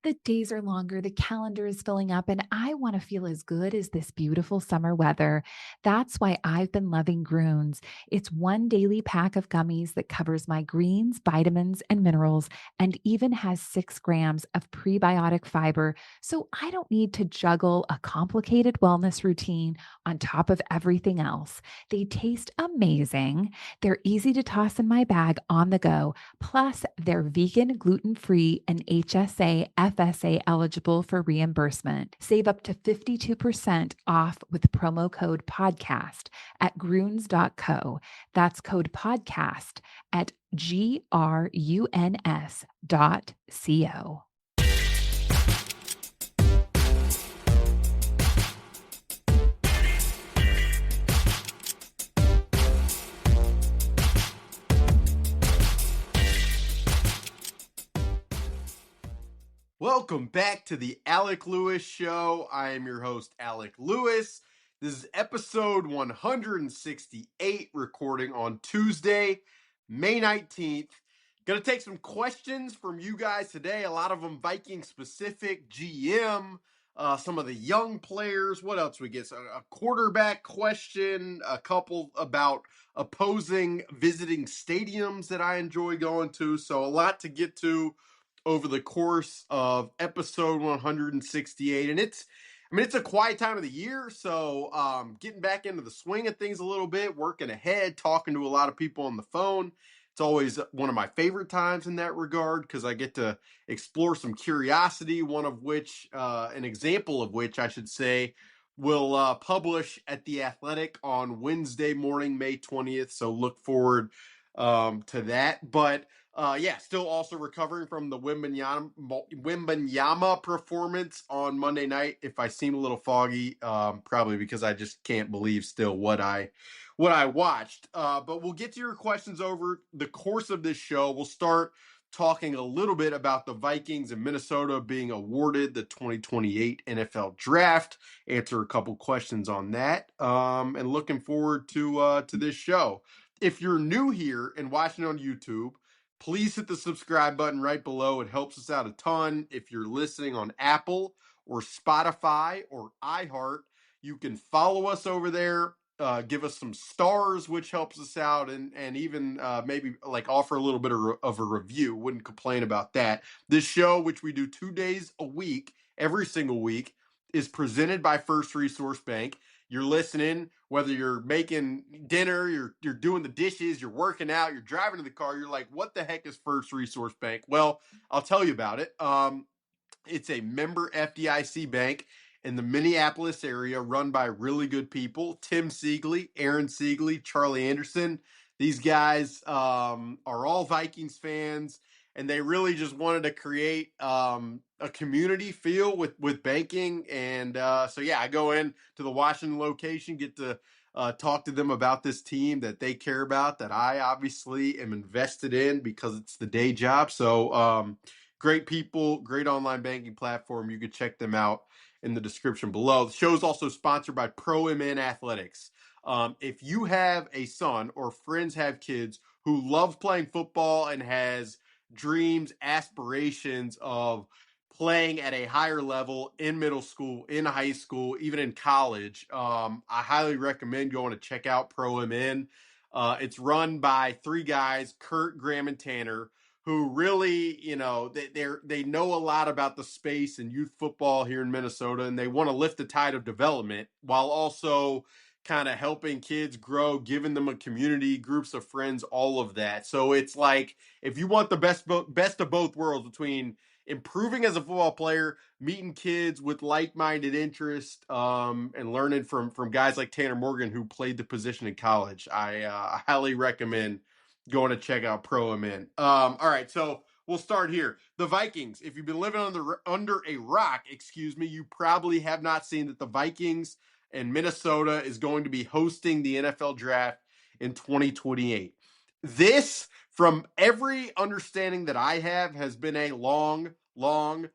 The days are longer, the calendar is filling up, and I want to feel as good as this beautiful summer weather. That's why I've been loving Groons. It's one daily pack of gummies that covers my greens, vitamins, and minerals, and even has 6 grams of prebiotic fiber. So I don't need to juggle a complicated wellness routine on top of everything else. They taste amazing. They're easy to toss in my bag on the go. Plus, they're vegan, gluten free, and HSA, FSA eligible for reimbursement. Save up to 52% off with promo code podcast at gruns.co. That's code podcast at gruns.co. Welcome back to the Alec Lewis Show. I am your host, Alec Lewis. This is episode 168, recording on Tuesday, May 19th. Going to take some questions from you guys today. A lot of them Viking specific, GM, some of the young players. What else we get? A quarterback question, a couple about opposing visiting stadiums that I enjoy going to. So a lot to get to over the course of episode 168. And it's a quiet time of the year. So getting back into the swing of things a little bit, working ahead, talking to a lot of people on the phone. It's always one of my favorite times in that regard because I get to explore some curiosity, one of which, an example of which I should say, will publish at The Athletic on Wednesday morning, May 20th. So look forward to that. But still also recovering from the Wembanyama performance on Monday night. If I seem a little foggy, probably because I just can't believe still what I watched. But we'll get to your questions over the course of this show. We'll start talking a little bit about the Vikings and Minnesota being awarded the 2028 NFL Draft. Answer a couple questions on that, and looking forward to this show. If you're new here and watching on YouTube, please hit the subscribe button right below. It helps us out a ton. If you're listening on Apple or Spotify or iHeart, you can follow us over there. Give us some stars, which helps us out, and even maybe like offer a little bit of a review. Wouldn't complain about that. This show, which we do 2 days a week, every single week, is presented by First Resource Bank. You're listening, whether you're making dinner, you're doing the dishes, you're working out, you're driving to the car, you're like, what the heck is First Resource Bank? Well, I'll tell you about it. It's a member FDIC bank in the Minneapolis area run by really good people. Tim Siegley, Aaron Siegley, Charlie Anderson. These guys are all Vikings fans, and they really just wanted to create a community feel with banking. And I go in to the Washington location, get to talk to them about this team that they care about, that I obviously am invested in because it's the day job. So great people, great online banking platform. You can check them out in the description below. The show is also sponsored by ProMN Athletics. If you have a son or friends have kids who love playing football and has dreams, aspirations of playing at a higher level in middle school, in high school, even in college, I highly recommend going to check out ProMN. It's run by 3 guys, Kurt, Graham, and Tanner, who really, they know a lot about the space and youth football here in Minnesota, and they want to lift the tide of development while also kind of helping kids grow, giving them a community, groups of friends, all of that. So it's like, if you want the best of both worlds between improving as a football player, meeting kids with like-minded interest, and learning from guys like Tanner Morgan who played the position in college, I highly recommend going to check out ProMN. All right, so we'll start here. The Vikings. If you've been living under a rock, you probably have not seen that the Vikings and Minnesota is going to be hosting the NFL Draft in 2028. This, from every understanding that I have, has been a long time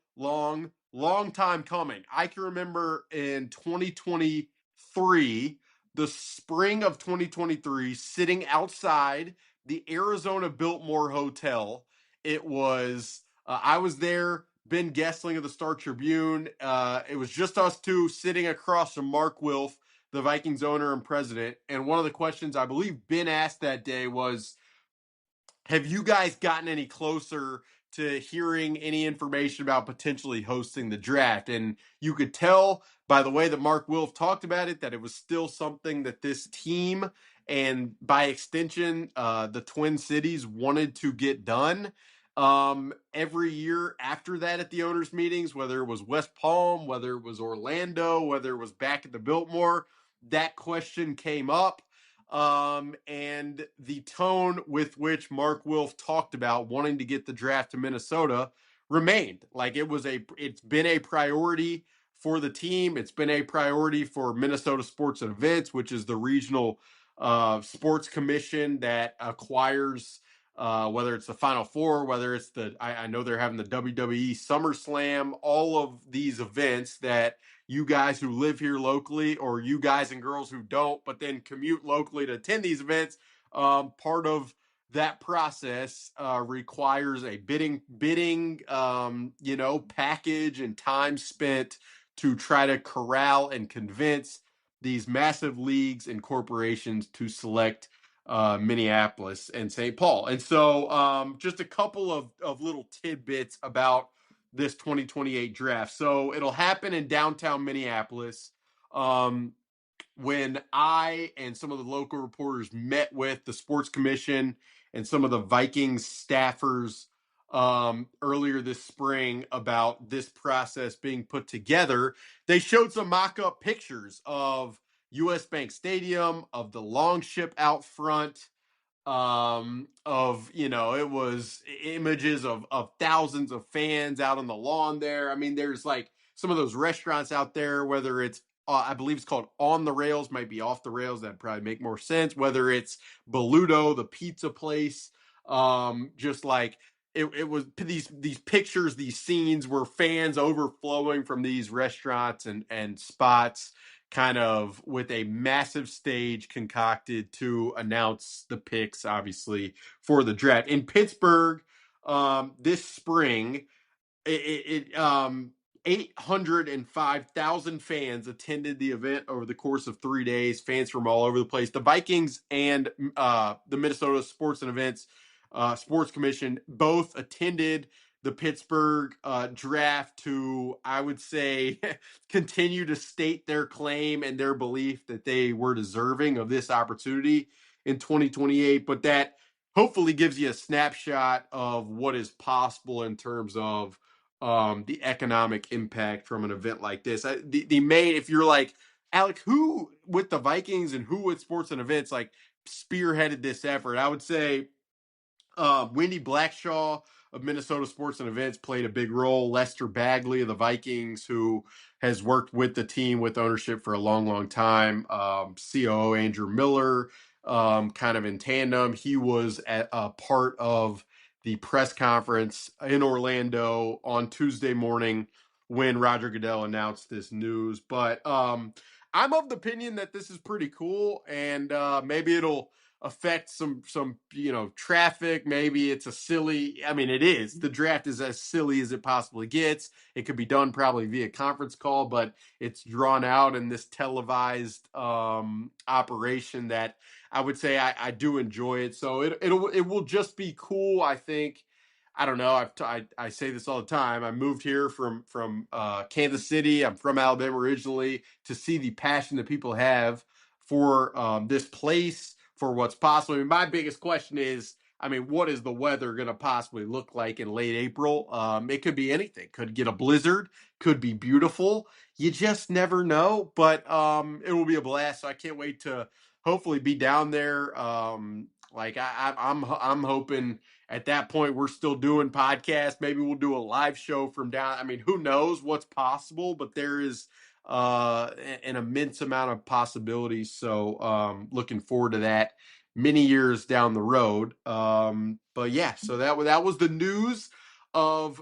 coming. I can remember in 2023, the spring of 2023, sitting outside the Arizona Biltmore Hotel. It was, I was there Ben Gessling of the Star Tribune. It was just us two sitting across from Mark Wilf, the Vikings owner and president. And one of the questions I believe Ben asked that day was, have you guys gotten any closer to hearing any information about potentially hosting the draft? And you could tell by the way that Mark Wilf talked about it that it was still something that this team and by extension the Twin Cities wanted to get done. Every year after that at the owners meetings, whether it was West Palm, whether it was Orlando, whether it was back at the Biltmore, that question came up. And the tone with which Mark Wilf talked about wanting to get the draft to Minnesota remained. Like it's been a priority for the team. It's been a priority for Minnesota Sports and Events, which is the regional sports commission that acquires whether it's the Final Four, whether it's I know they're having the WWE SummerSlam, all of these events that you guys who live here locally, or you guys and girls who don't, but then commute locally to attend these events. Part of that process requires a bidding, package and time spent to try to corral and convince these massive leagues and corporations to select Minneapolis and St. Paul. And so just a couple of little tidbits about this 2028 draft. So it'll happen in downtown Minneapolis. When I and some of the local reporters met with the sports commission and some of the Vikings staffers earlier this spring about this process being put together, they showed some mock-up pictures of US Bank Stadium, of the Longship out front, it was images of thousands of fans out on the lawn there. I mean, there's like some of those restaurants out there, whether it's I believe it's called On the Rails, might be Off the Rails, that'd probably make more sense, whether it's Boluto, the pizza place. Just like it was these pictures, these scenes where fans overflowing from these restaurants and spots, kind of with a massive stage concocted to announce the picks, obviously, for the draft. In Pittsburgh, this spring, 805,000 fans attended the event over the course of 3 days, fans from all over the place. The Vikings and the Minnesota Sports and Events Sports Commission both attended the Pittsburgh draft to, I would say, continue to state their claim and their belief that they were deserving of this opportunity in 2028. But that hopefully gives you a snapshot of what is possible in terms of the economic impact from an event like this. The main, if you're like, Alec, who with the Vikings and who with sports and events like spearheaded this effort, I would say Wendy Blackshaw of Minnesota Sports and Events played a big role. Lester Bagley of the Vikings, who has worked with the team with ownership for a long, long time. COO Andrew Miller, kind of in tandem. He was a part of the press conference in Orlando on Tuesday morning when Roger Goodell announced this news. But I'm of the opinion that this is pretty cool, and maybe it'll affect some traffic. Maybe it's it is, the draft is as silly as it possibly gets. It could be done probably via conference call, but it's drawn out in this televised operation that I would say I do enjoy it. So it will just be cool, I think. I don't know. I say this all the time. I moved here from Kansas City. I'm from Alabama originally, to see the passion that people have for this place, for what's possible. I mean, my biggest question is, what is the weather going to possibly look like in late April? It could be anything. Could get a blizzard. Could be beautiful. You just never know. But it will be a blast. So I can't wait to hopefully be down there. I'm hoping at that point we're still doing podcasts. Maybe we'll do a live show from down. Who knows what's possible? But there is an immense amount of possibilities. So looking forward to that many years down the road. But yeah, so that was the news of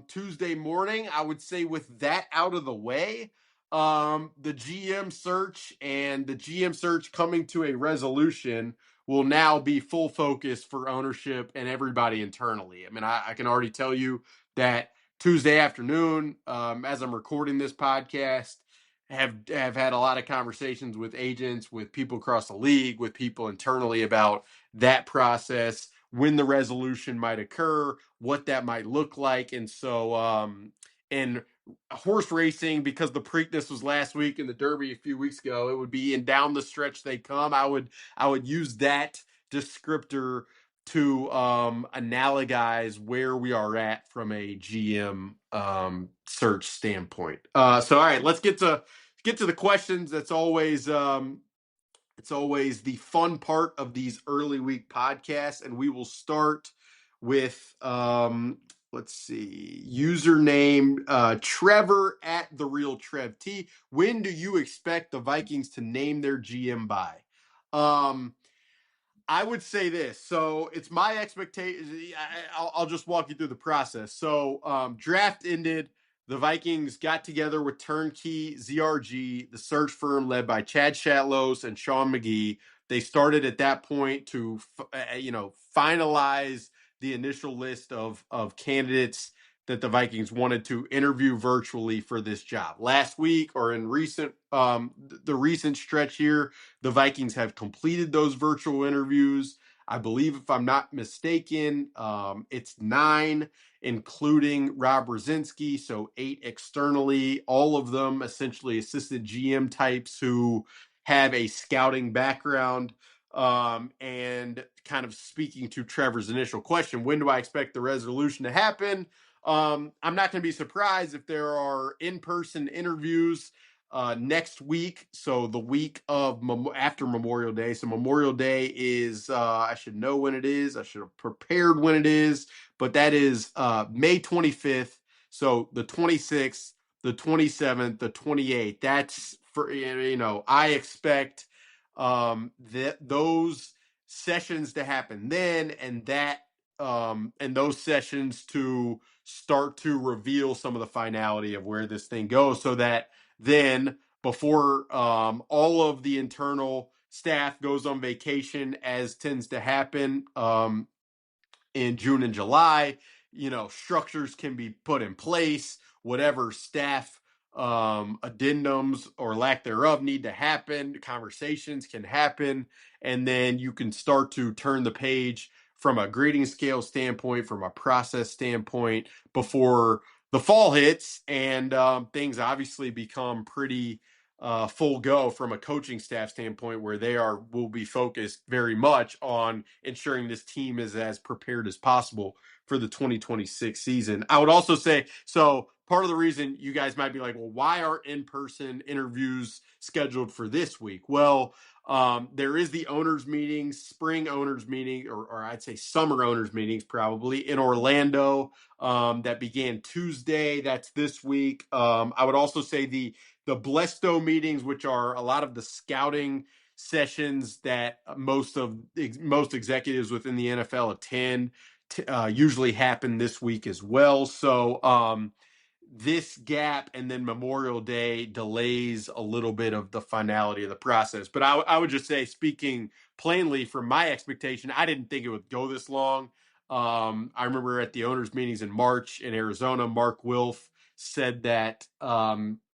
Tuesday morning. I would say with that out of the way, the GM search coming to a resolution will now be full focus for ownership and everybody internally. I can already tell you that Tuesday afternoon, as I'm recording this podcast. Have had a lot of conversations with agents, with people across the league, with people internally about that process, when the resolution might occur, what that might look like. And so, and horse racing, because the Preakness was last week and the Derby a few weeks ago, it would be, and down the stretch they come. I would use that descriptor to analogize where we are at from a GM search standpoint. So all right, let's get to the questions. That's always it's always the fun part of these early week podcasts, and we will start with let's see, username Trevor at the real Trev T. When do you expect the Vikings to name their GM by? I would say this. So it's my expectation. I'll just walk you through the process. So draft ended. The Vikings got together with Turnkey ZRG, the search firm led by Chad Shatlos and Sean McGee. They started at that point to, finalize the initial list of candidates that the Vikings wanted to interview virtually for this job. Last week, or in the recent stretch here, the Vikings have completed those virtual interviews. I believe, if I'm not mistaken, it's 9, including Rob Brzezinski, so 8 externally, all of them essentially assistant GM types who have a scouting background. And kind of speaking to Trevor's initial question, when do I expect the resolution to happen? I'm not going to be surprised if there are in-person interviews next week. So the week of after Memorial Day. So Memorial Day is, I should know when it is. I should have prepared when it is, but that is May 25th. So the 26th, the 27th, the 28th. That's for, I expect those sessions to happen then, and those sessions to start to reveal some of the finality of where this thing goes, so that then, before all of the internal staff goes on vacation, as tends to happen in June and July, structures can be put in place, whatever staff addendums or lack thereof need to happen, conversations can happen, and then you can start to turn the page from a grading scale standpoint, from a process standpoint, before the fall hits, and things obviously become pretty full go from a coaching staff standpoint, where will be focused very much on ensuring this team is as prepared as possible for the 2026 season. I would also say, so part of the reason you guys might be like, well, why are in-person interviews scheduled for this week? Well, there is the owners meeting, spring owners meeting, or I'd say summer owners meetings, probably in Orlando, that began Tuesday. That's this week. I would also say the Blesto meetings, which are a lot of the scouting sessions that most executives within the NFL attend, usually happen this week as well. So this gap and then Memorial Day delays a little bit of the finality of the process. But I would just say, speaking plainly from my expectation, I didn't think it would go this long. I remember at the owners' meetings in March in Arizona, Mark Wilf said that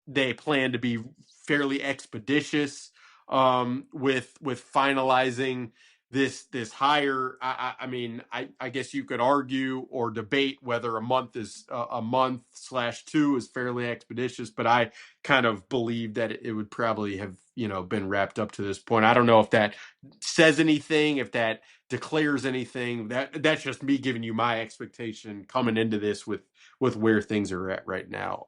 they plan to be fairly expeditious with finalizing this hire. I mean, I guess you could argue or debate whether a month/2 is fairly expeditious, but I kind of believe that it would probably have been wrapped up to this point. I don't know if that says anything, if that declares anything. That's just me giving you my expectation coming into this with where things are at right now.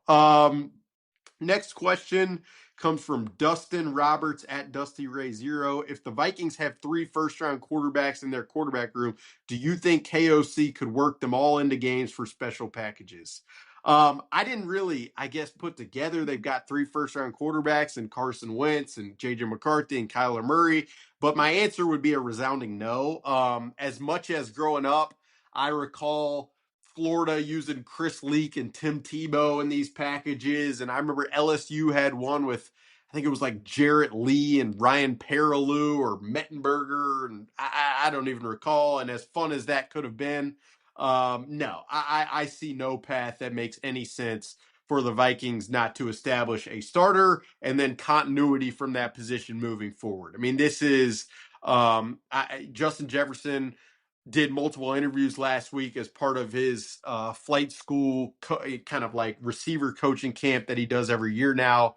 Next question comes from Dustin Roberts at Dusty Ray 0. If the Vikings have 3 first-round quarterbacks in their quarterback room, do you think KOC could work them all into games for special packages? I didn't really, I guess, put together they've got 3 first-round quarterbacks and Carson Wentz and J.J. McCarthy and Kyler Murray, but my answer would be a resounding no. As much as growing up, I recall Florida using Chris Leak and Tim Tebow in these packages. And I remember LSU had one with, I think it was like Jarrett Lee and Ryan Perrilloux or Mettenberger. And I don't even recall. And as fun as that could have been, No, I see no path that makes any sense for the Vikings not to establish a starter and then continuity from that position moving forward. I mean, this is Justin Jefferson did multiple interviews last week as part of his flight school kind of like receiver coaching camp that he does every year now,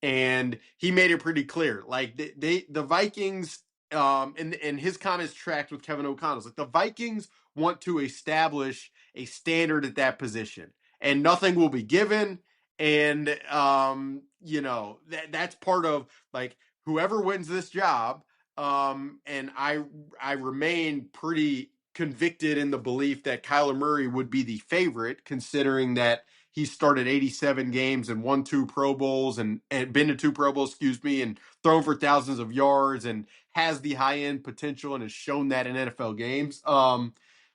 and he made it pretty clear, like the Vikings, and his comments tracked with Kevin O'Connell's, like the Vikings want to establish a standard at that position, and nothing will be given, and that's part of like whoever wins this job. And I remain pretty convicted in the belief that Kyler Murray would be the favorite, considering that he started 87 games and won two Pro Bowls and been to two Pro Bowls, excuse me, and thrown for thousands of yards and has the high end potential and has shown that in NFL games.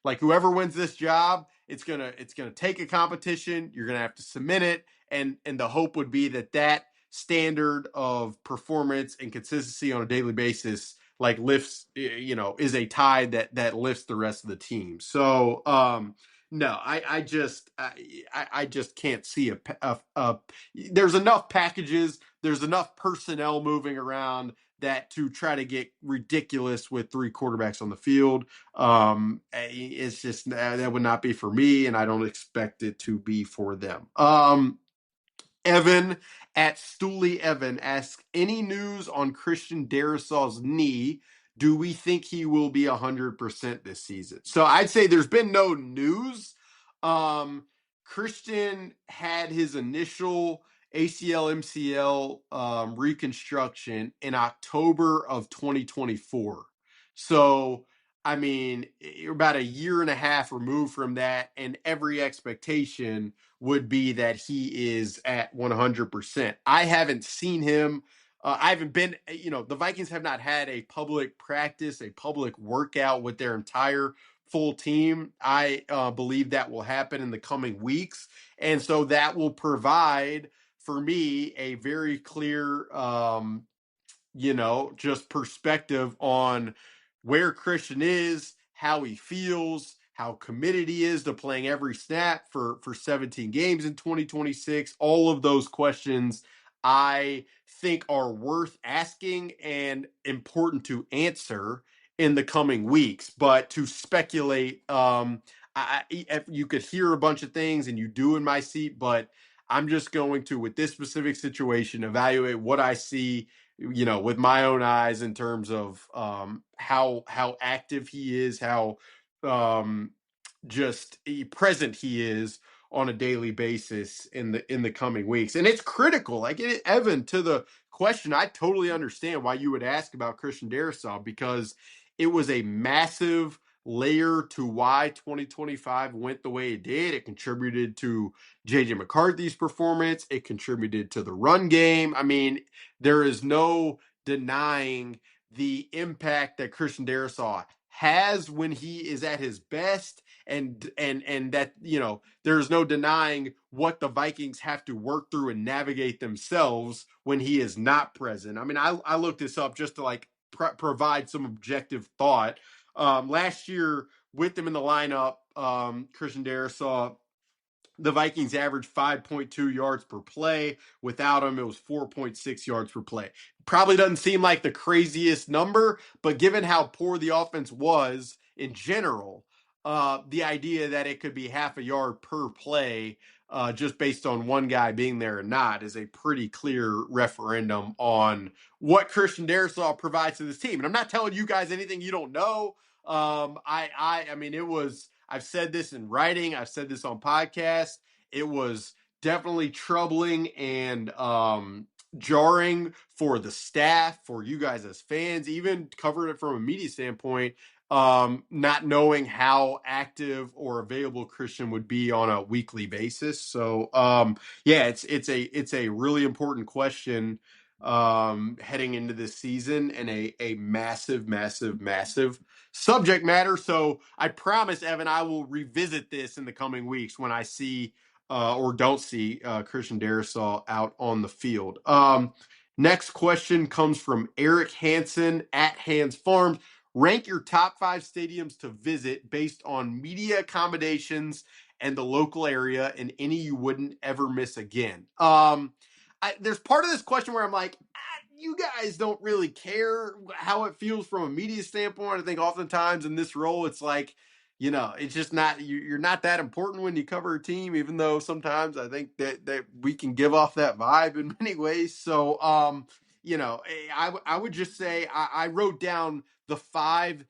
Like whoever wins this job, it's gonna take a competition. You're gonna have to cement it, and the hope would be that standard of performance and consistency on a daily basis like lifts, is a tide that lifts the rest of the team. So no, I just can't see there's enough packages, there's enough personnel moving around that to try to get ridiculous with three quarterbacks on the field, it's just that would not be for me, and I don't expect it to be for them. Evan at Stooley Evan asks, any news on Christian Darisaul's knee? Do we think he will be 100% this season? So I'd say there's been no news. Christian had his initial ACL MCL reconstruction in October of 2024. So I mean, you're about a year and a half removed from that, and every expectation would be that he is at 100%. I haven't seen him. I haven't been, the Vikings have not had a public practice, a public workout with their entire full team. I believe that will happen in the coming weeks. And so that will provide for me a very clear, just perspective on where Christian is, how he feels, how committed he is to playing every snap for 17 games in 2026. All of those questions I think are worth asking and important to answer in the coming weeks. But to speculate, if you could hear a bunch of things and you do in my seat, but I'm just going to, with this specific situation, evaluate what I see, with my own eyes in terms of how active he is, how um, just present he is on a daily basis in the coming weeks. And it's critical. Like Evan, to the question, I totally understand why you would ask about Christian Darrisaw, because it was a massive layer to why 2025 went the way it did. It contributed to JJ McCarthy's performance. It contributed to the run game. I mean, there is no denying the impact that Christian Darrisaw has when he is at his best, and that there's no denying what the Vikings have to work through and navigate themselves when he is not present. I mean, I looked this up just to like provide some objective thought. Last year with them in the lineup, Christian Darrisaw, the Vikings averaged 5.2 yards per play. Without him, it was 4.6 yards per play. Probably doesn't seem like the craziest number, but given how poor the offense was in general, the idea that it could be half a yard per play, just based on one guy being there or not, is a pretty clear referendum on what Christian Darrisaw provides to this team. And I'm not telling you guys anything you don't know. I mean, it was. I've said this in writing. I've said this on podcasts. It was definitely troubling and jarring for the staff, for you guys as fans, even covering it from a media standpoint, not knowing how active or available Christian would be on a weekly basis. So yeah, it's a really important question heading into this season, and a massive subject matter. So I promise, Evan, I will revisit this in the coming weeks when I see or don't see Christian Darrisaw out on the field. Next question comes from Eric Hansen at Hands Farms. Rank your top 5 stadiums to visit based on media accommodations and the local area, and any you wouldn't ever miss again. There's part of this question where I'm like, you guys don't really care how it feels from a media standpoint. I think oftentimes in this role, it's like, it's just not, you're not that important when you cover a team, even though sometimes I think that we can give off that vibe in many ways. So, I would just say I wrote down the 5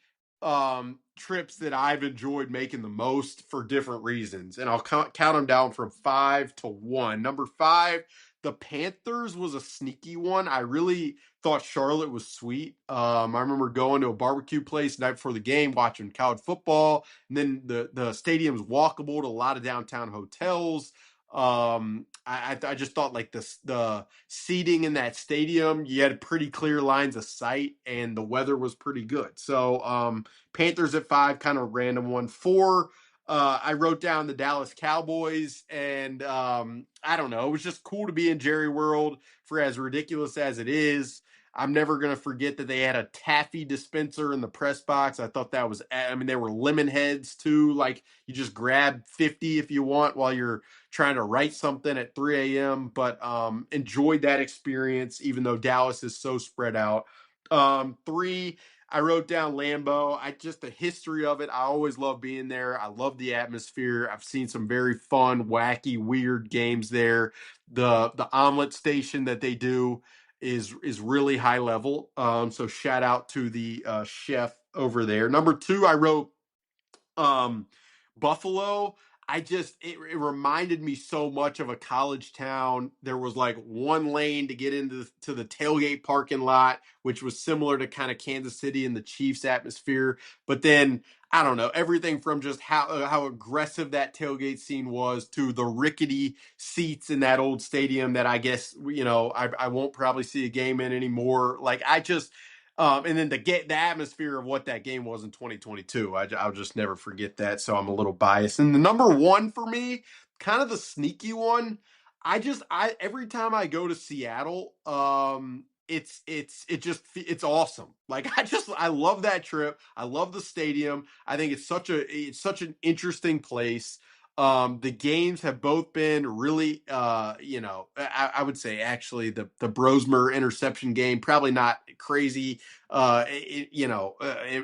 trips that I've enjoyed making the most for different reasons, and I'll count them down from 5 to 1. Number 5, the Panthers was a sneaky one. I really thought Charlotte was sweet. I remember going to a barbecue place night before the game, watching college football, and then the stadium's walkable to a lot of downtown hotels. I just thought like the seating in that stadium, you had pretty clear lines of sight, and the weather was pretty good. So Panthers at 5, kind of random one. 4, I wrote down the Dallas Cowboys, and I don't know, it was just cool to be in Jerry World for as ridiculous as it is. I'm never going to forget that they had a taffy dispenser in the press box. I thought that was, I mean, there were lemon heads too. Like you just grab 50 if you want while you're trying to write something at 3 a.m. But enjoyed that experience, even though Dallas is so spread out. 3, I wrote down Lambeau. Just the history of it. I always love being there. I love the atmosphere. I've seen some very fun, wacky, weird games there. The omelet station that they do is really high level. So shout out to the chef over there. Number 2, I wrote um, Buffalo. It reminded me so much of a college town. There was like one lane to get into the tailgate parking lot, which was similar to kind of Kansas City and the Chiefs atmosphere. But then I don't know, everything from just how aggressive that tailgate scene was to the rickety seats in that old stadium that I guess I won't probably see a game in anymore. Like I just and then the atmosphere of what that game was in 2022, I'll just never forget that. So I'm a little biased. And the number 1 for me, kind of the sneaky one. I every time I go to Seattle, it's awesome. Like I love that trip. I love the stadium. I think it's such an interesting place. The games have both been really, I would say actually the Brosmer interception game, probably not crazy,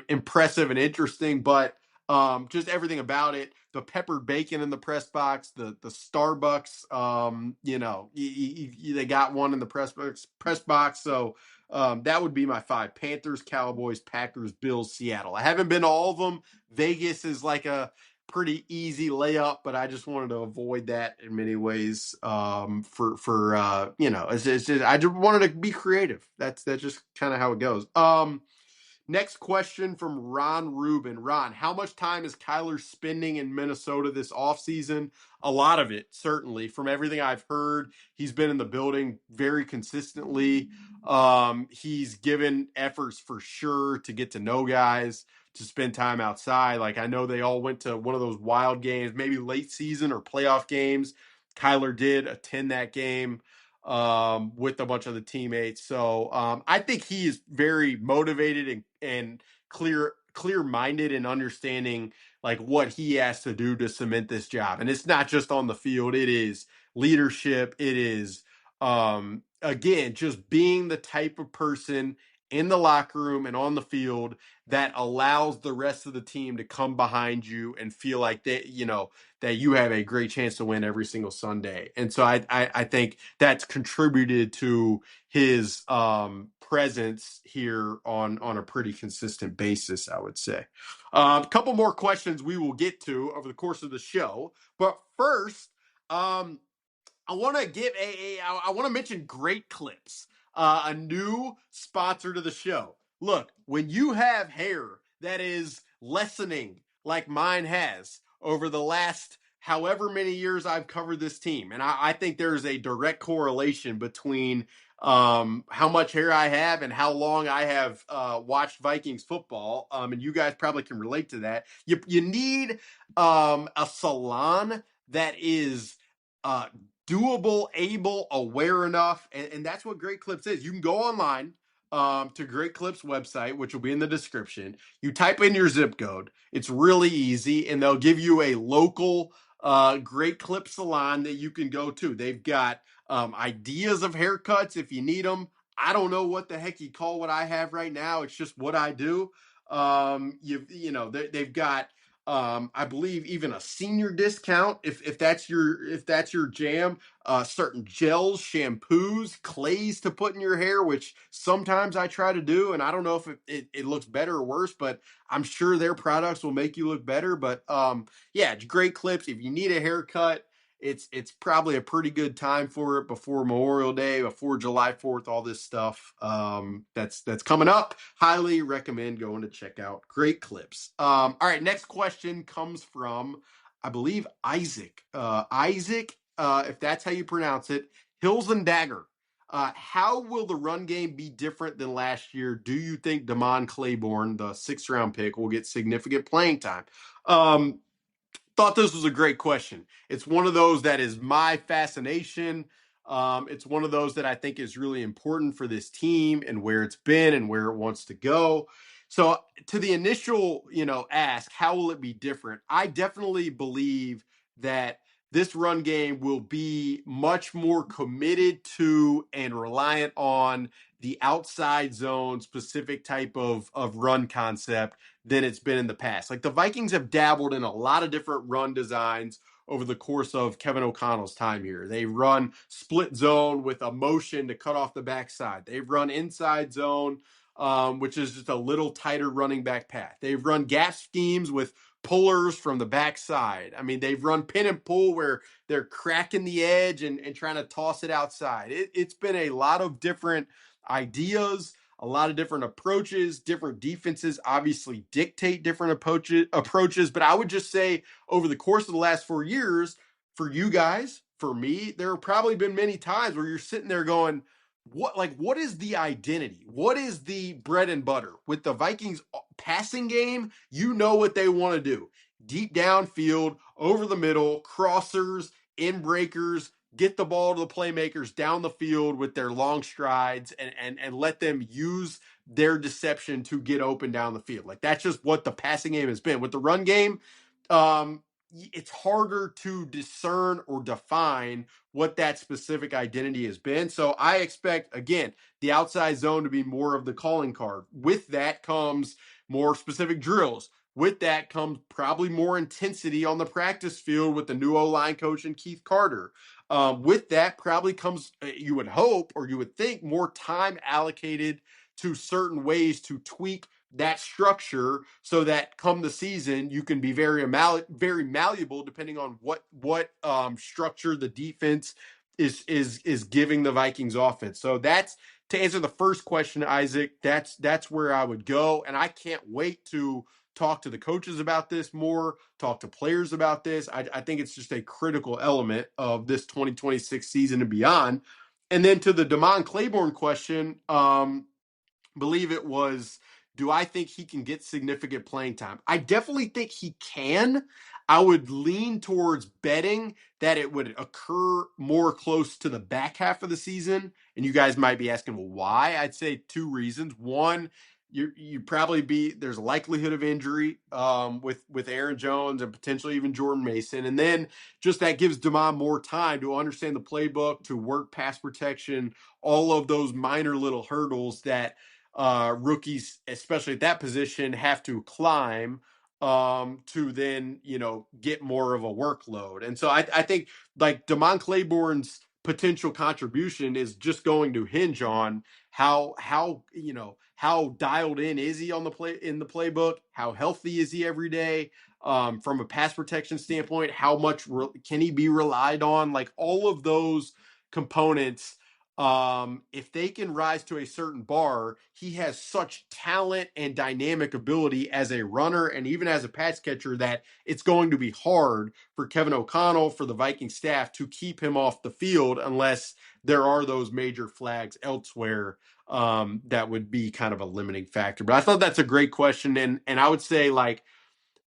impressive and interesting, but just everything about it. The peppered bacon in the press box, the Starbucks, they got one in the press box. So that would be my 5: Panthers, Cowboys, Packers, Bills, Seattle. I haven't been to all of them. Vegas is like a pretty easy layup, but I just wanted to avoid that in many ways. It's just I just wanted to be creative. That's just kind of how it goes. Next question from Ron Rubin. Ron, how much time is Kyler spending in Minnesota this offseason? A lot of it, certainly. From everything I've heard, he's been in the building very consistently. He's given efforts for sure to get to know guys, to spend time outside. Like I know they all went to one of those wild games, maybe late season or playoff games. Kyler did attend that game with a bunch of the teammates. So I think he is very motivated and clear-minded in understanding like what he has to do to cement this job. And it's not just on the field. It is leadership. It is, again, just being the type of person in the locker room and on the field that allows the rest of the team to come behind you and feel like that you have a great chance to win every single Sunday. And so I think that's contributed to his presence here on a pretty consistent basis, I would say. A couple more questions we will get to over the course of the show. But first, I want to give I want to mention Great Clips, a new sponsor to the show. Look, when you have hair that is lessening like mine has over the last however many years I've covered this team, and I think there is a direct correlation between how much hair I have and how long I have watched Vikings football, and you guys probably can relate to that. You need a salon that is doable, able, aware enough, and that's what Great Clips is. You can go online, to Great Clips website, which will be in the description. You type in your zip code. It's really easy, and they'll give you a local Great Clip salon that you can go to. They've got ideas of haircuts if you need them. I don't know what the heck you call what I have right now. It's just what I do. They've got I believe even a senior discount if that's your jam. Certain gels, shampoos, clays to put in your hair, which sometimes I try to do, and I don't know if it looks better or worse, but I'm sure their products will make you look better. But yeah, it's Great Clips. If you need a haircut, it's probably a pretty good time for it before Memorial Day, before July 4th, all this stuff that's coming up. Highly recommend going to check out Great Clips. All right, next question comes from, I believe, Isaac. Isaac, if that's how you pronounce it, Hills and Dagger. How will the run game be different than last year? Do you think Damon Claiborne, the sixth round pick, will get significant playing time? Um, Thought this was a great question. It's one of those that is my fascination. It's one of those that I think is really important for this team and where it's been and where it wants to go. So, to the initial, ask, how will it be different? I definitely believe that this run game will be much more committed to and reliant on the outside zone specific type of run concept than it's been in the past. Like the Vikings have dabbled in a lot of different run designs over the course of Kevin O'Connell's time here. They run split zone with a motion to cut off the backside. They've run inside zone, which is just a little tighter running back path. They've run gap schemes with pullers from the backside. I mean, they've run pin and pull where they're cracking the edge and trying to toss it outside. It's been a lot of different ideas, a lot of different approaches. Different defenses obviously dictate different approaches, but I would just say over the course of the last 4 years, for you guys, for me, there have probably been many times where you're sitting there going, what is the identity? What is the bread and butter with the Vikings passing game? You know what they want to do. Deep downfield, over the middle, crossers, in breakers, get the ball to the playmakers down the field with their long strides and let them use their deception to get open down the field. Like that's just what the passing game has been. With the run game, it's harder to discern or define what that specific identity has been. So I expect, again, the outside zone to be more of the calling card. With that comes more specific drills. With that comes probably more intensity on the practice field with the new O-line coach and Keith Carter. With that probably comes, you would hope or you would think, more time allocated to certain ways to tweak that structure so that come the season you can be very malleable depending on what structure the defense is giving the Vikings offense. So that's to answer the first question, Isaac. That's where I would go, and I can't wait to talk to the coaches about this more, talk to players about this. I think it's just a critical element of this 2026 season and beyond. And then to the Damon Claiborne question, believe it was, do I think he can get significant playing time? I definitely think he can. I would lean towards betting that it would occur more close to the back half of the season. And you guys might be asking, well, why? I'd say two reasons. One, you probably there's a likelihood of injury with Aaron Jones and potentially even Jordan Mason, and then just that gives Damon more time to understand the playbook, to work pass protection, all of those minor little hurdles that rookies, especially at that position, have to climb to then get more of a workload. And so I think like Damon Claiborne's potential contribution is just going to hinge on how dialed in is he on the playbook, how healthy is he every day, from a pass protection standpoint, how much can he be relied on, like all of those components. If they can rise to a certain bar, he has such talent and dynamic ability as a runner and even as a pass catcher that it's going to be hard for Kevin O'Connell, for the Viking staff, to keep him off the field unless there are those major flags elsewhere that would be kind of a limiting factor. But I thought that's a great question. And I would say, like,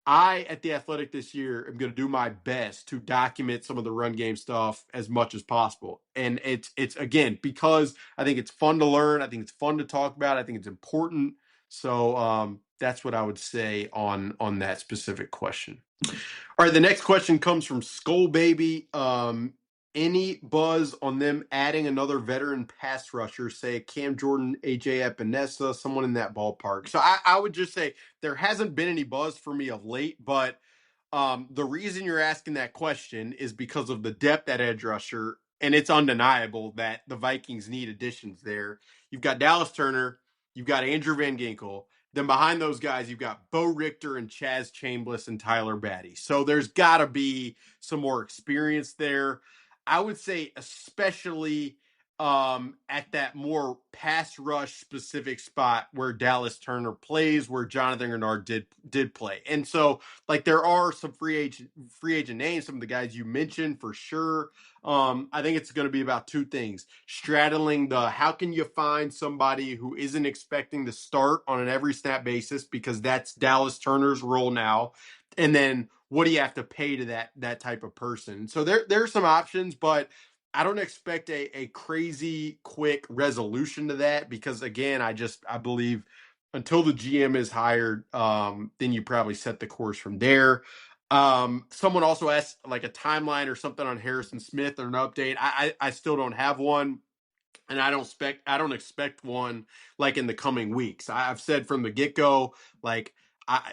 I at the Athletic this year am going to do my best to document some of the run game stuff as much as possible. And it's again because I think it's fun to learn. I think it's fun to talk about. I think it's important. So that's what I would say on that specific question. All right, the next question comes from Skull Baby. Any buzz on them adding another veteran pass rusher, say Cam Jordan, AJ Epinesa, someone in that ballpark? So I would just say there hasn't been any buzz for me of late, but the reason you're asking that question is because of the depth at edge rusher, and it's undeniable that the Vikings need additions there. You've got Dallas Turner, you've got Andrew Van Ginkel. Then behind those guys, you've got Bo Richter and Chaz Chambliss and Tyler Batty. So there's got to be some more experience there. I would say, especially at that more pass rush specific spot where Dallas Turner plays, where Jonathan Grenard did play, and so like there are some free agent names, some of the guys you mentioned for sure. I think it's going to be about two things: straddling the how can you find somebody who isn't expecting to start on an every snap basis because that's Dallas Turner's role now, and then what do you have to pay to that type of person? So there's some options, but I don't expect a crazy quick resolution to that because again, I believe until the GM is hired, then you probably set the course from there. Someone also asked like a timeline or something on Harrison Smith or an update. I still don't have one, and I don't expect one like in the coming weeks. I've said from the get go, like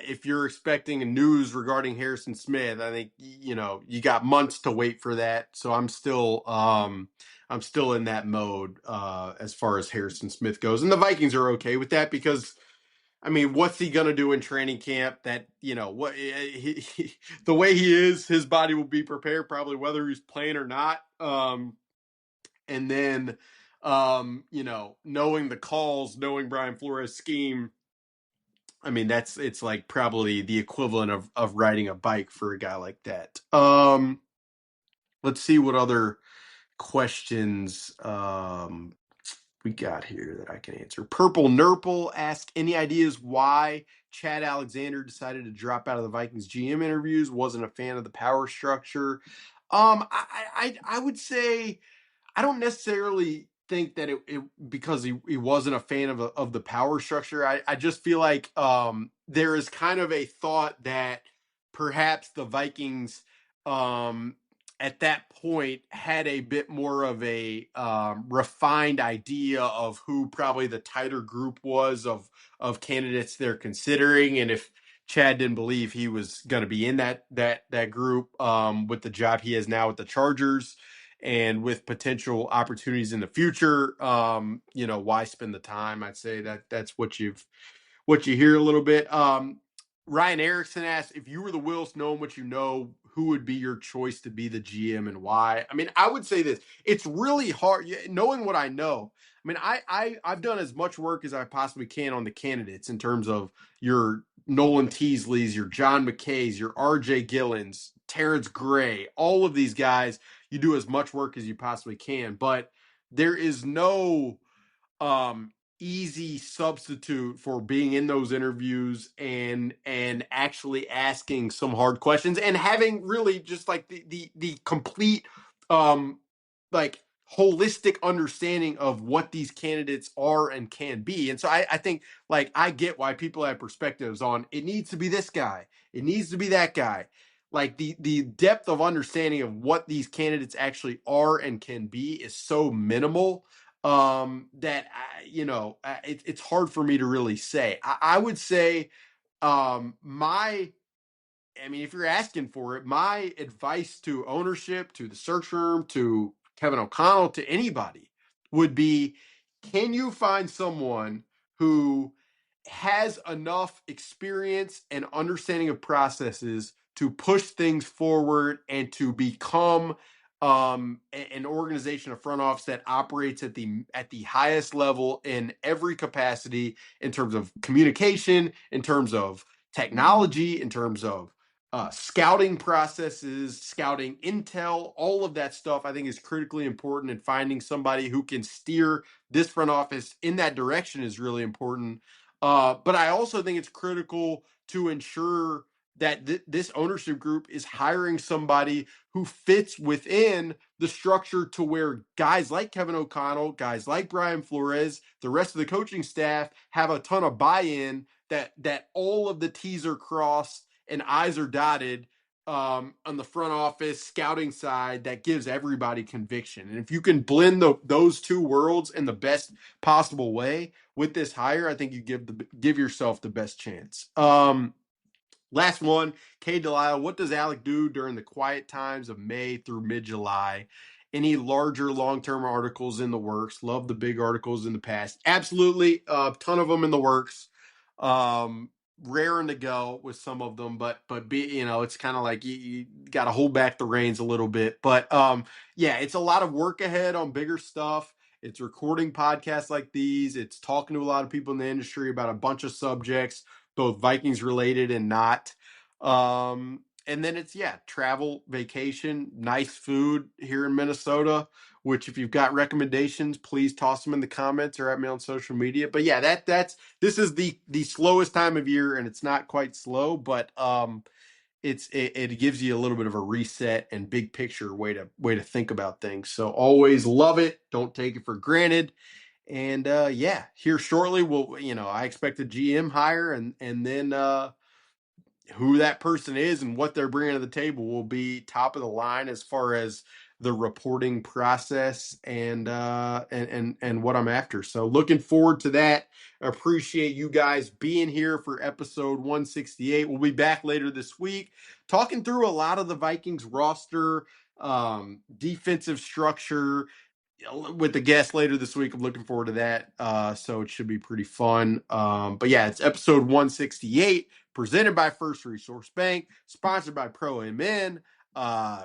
if you're expecting news regarding Harrison Smith, I think you got months to wait for that. So I'm still in that mode as far as Harrison Smith goes, and the Vikings are okay with that because I mean, what's he gonna do in training camp? That what the way he is, his body will be prepared probably whether he's playing or not. And then knowing the calls, knowing Brian Flores' scheme. I mean, it's like probably the equivalent of riding a bike for a guy like that. Let's see what other questions we got here that I can answer. Purple Nurple asked, any ideas why Chad Alexander decided to drop out of the Vikings GM interviews? Wasn't a fan of the power structure. I would say I don't necessarily think that it because he wasn't a fan of the power structure. I just feel like there is kind of a thought that perhaps the Vikings at that point had a bit more of a refined idea of who probably the tighter group was of candidates they're considering, and if Chad didn't believe he was going to be in that group with the job he has now with the Chargers and with potential opportunities in the future, why spend the time? I'd say that's what you hear a little bit. Ryan Erickson asked, if you were the Wills, knowing what you know, who would be your choice to be the GM and why? I mean, I would say this: it's really hard knowing what I know. I mean, I've done as much work as I possibly can on the candidates in terms of your Nolan Teasley's, your John McKay's, your RJ Gillens, Terrence Gray, all of these guys. You do as much work as you possibly can, but there is no easy substitute for being in those interviews and actually asking some hard questions and having really just like the complete like holistic understanding of what these candidates are and can be. And so I think like I get why people have perspectives on it needs to be this guy, it needs to be that guy. Like the depth of understanding of what these candidates actually are and can be is so minimal that it's hard for me to really say. I would say my I mean, if you're asking for it, my advice to ownership, to the search room, to Kevin O'Connell, to anybody would be, can you find someone who has enough experience and understanding of processes to push things forward and to become an organization, a front office that operates at the highest level in every capacity in terms of communication, in terms of technology, in terms of scouting processes, scouting intel, all of that stuff I think is critically important, and finding somebody who can steer this front office in that direction is really important. But I also think it's critical to ensure that this ownership group is hiring somebody who fits within the structure to where guys like Kevin O'Connell, guys like Brian Flores, the rest of the coaching staff have a ton of buy-in, that all of the T's are crossed and I's are dotted on the front office scouting side, that gives everybody conviction. And if you can blend those two worlds in the best possible way with this hire, I think you give yourself the best chance. Last one, Kay Delisle. What does Alec do during the quiet times of May through mid-July? Any larger long-term articles in the works? Love the big articles in the past. Absolutely, a ton of them in the works. Um, Raring to go with some of them, but it's kind of like you got to hold back the reins a little bit. But yeah, it's a lot of work ahead on bigger stuff. It's recording podcasts like these. It's talking to a lot of people in the industry about a bunch of subjects, both Vikings related and not. And then it's, yeah, travel, vacation, nice food here in Minnesota, which if you've got recommendations, please toss them in the comments or at me on social media. But yeah, this is the slowest time of year, and it's not quite slow, but it gives you a little bit of a reset and big picture way to think about things. So always love it. Don't take it for granted. And yeah, here shortly I expect a GM hire, and then who that person is and what they're bringing to the table will be top of the line as far as the reporting process and what I'm after. So looking forward to that. Appreciate you guys being here for episode 168. We'll be back later this week talking through a lot of the Vikings roster, defensive structure, with the guest later this week. I'm looking forward to that. So it should be pretty fun. But yeah, it's episode 168, presented by First Resource Bank, sponsored by Pro MN.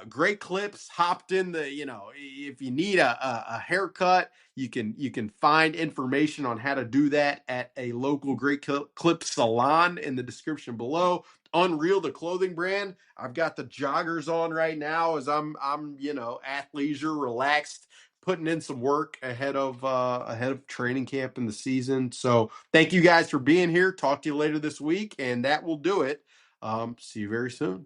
Great clips hopped in if you need a haircut, you can find information on how to do that at a local Great Clip salon in the description below. Unreal, the clothing brand. I've got the joggers on right now as I'm athleisure, relaxed, putting in some work ahead of training camp in the season. So thank you guys for being here. Talk to you later this week, and that will do it. See you very soon.